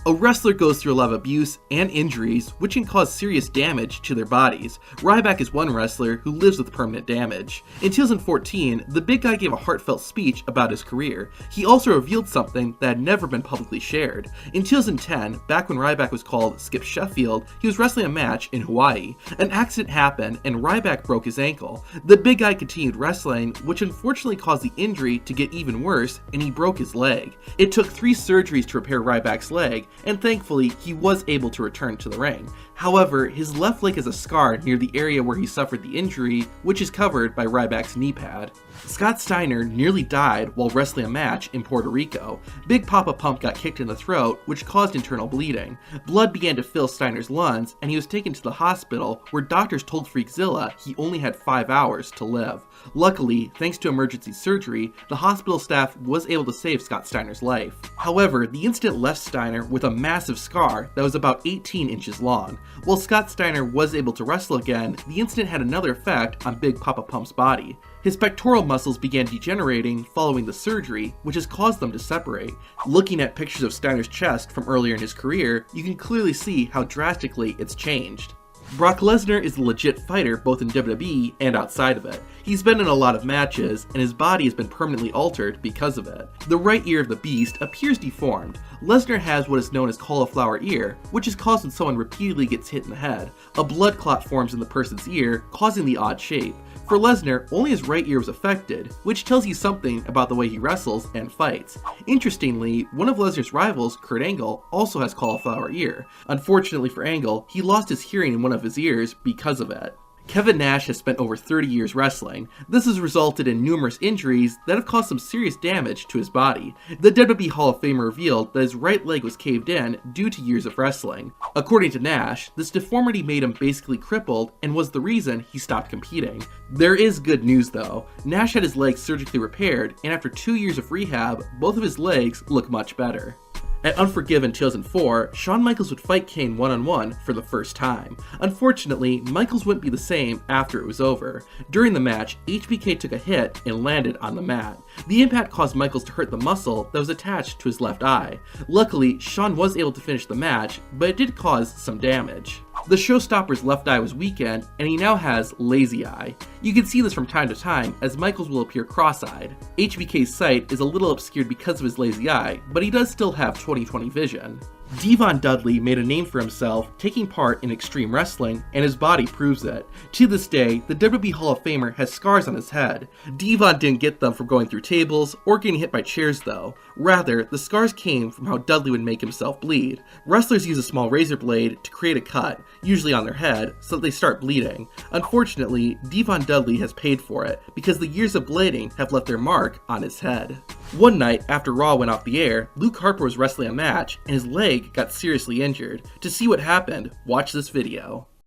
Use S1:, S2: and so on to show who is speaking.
S1: A wrestler goes through a lot of abuse and injuries, which can cause serious damage to their bodies. Ryback is one wrestler who lives with permanent damage. In 2014, the big guy gave a heartfelt speech about his career. He also revealed something that had never been publicly shared. In 2010, back when Ryback was called Skip Sheffield, he was wrestling a match in Hawaii. An accident happened and Ryback broke his ankle. The big guy continued wrestling, which unfortunately caused the injury to get even worse, and he broke his leg. It took 3 surgeries to repair Ryback's leg, and thankfully he was able to return to the ring. However, his left leg has a scar near the area where he suffered the injury, which is covered by Ryback's knee pad. Scott Steiner nearly died while wrestling a match in Puerto Rico. Big Papa Pump got kicked in the throat, which caused internal bleeding. Blood began to fill Steiner's lungs, and he was taken to the hospital, where doctors told Freakzilla he only had 5 hours to live. Luckily, thanks to emergency surgery, the hospital staff was able to save Scott Steiner's life. However, the incident left Steiner with a massive scar that was about 18 inches long. While Scott Steiner was able to wrestle again, the incident had another effect on Big Papa Pump's body. His pectoral muscles began degenerating following the surgery, which has caused them to separate. Looking at pictures of Steiner's chest from earlier in his career, you can clearly see how drastically it's changed. Brock Lesnar is a legit fighter both in WWE and outside of it. He's been in a lot of matches, and his body has been permanently altered because of it. The right ear of the Beast appears deformed. Lesnar has what is known as cauliflower ear, which is caused when someone repeatedly gets hit in the head. A blood clot forms in the person's ear, causing the odd shape. For Lesnar, only his right ear was affected, which tells you something about the way he wrestles and fights. Interestingly, one of Lesnar's rivals, Kurt Angle, also has cauliflower ear. Unfortunately for Angle, he lost his hearing in one of his ears because of it. Kevin Nash has spent over 30 years wrestling. This has resulted in numerous injuries that have caused some serious damage to his body. The WWE Hall of Fame revealed that his right leg was caved in due to years of wrestling. According to Nash, this deformity made him basically crippled and was the reason he stopped competing. There is good news though. Nash had his legs surgically repaired, and after 2 years of rehab, both of his legs look much better. At Unforgiven 2004, Shawn Michaels would fight Kane one-on-one for the first time. Unfortunately, Michaels wouldn't be the same after it was over. During the match, HBK took a hit and landed on the mat. The impact caused Michaels to hurt the muscle that was attached to his left eye. Luckily, Shawn was able to finish the match, but it did cause some damage. The showstopper's left eye was weakened, and he now has lazy eye. You can see this from time to time, as Michaels will appear cross-eyed. HBK's sight is a little obscured because of his lazy eye, but he does still have 20/20 vision. Devon Dudley made a name for himself taking part in extreme wrestling, and his body proves it. To this day, the WWE Hall of Famer has scars on his head. Devon didn't get them from going through tables or getting hit by chairs though. Rather, the scars came from how Dudley would make himself bleed. Wrestlers use a small razor blade to create a cut, usually on their head, so that they start bleeding. Unfortunately, Devon Dudley has paid for it, because the years of blading have left their mark on his head. One night, after Raw went off the air, Luke Harper was wrestling a match, and his leg got seriously injured. To see what happened, watch this video.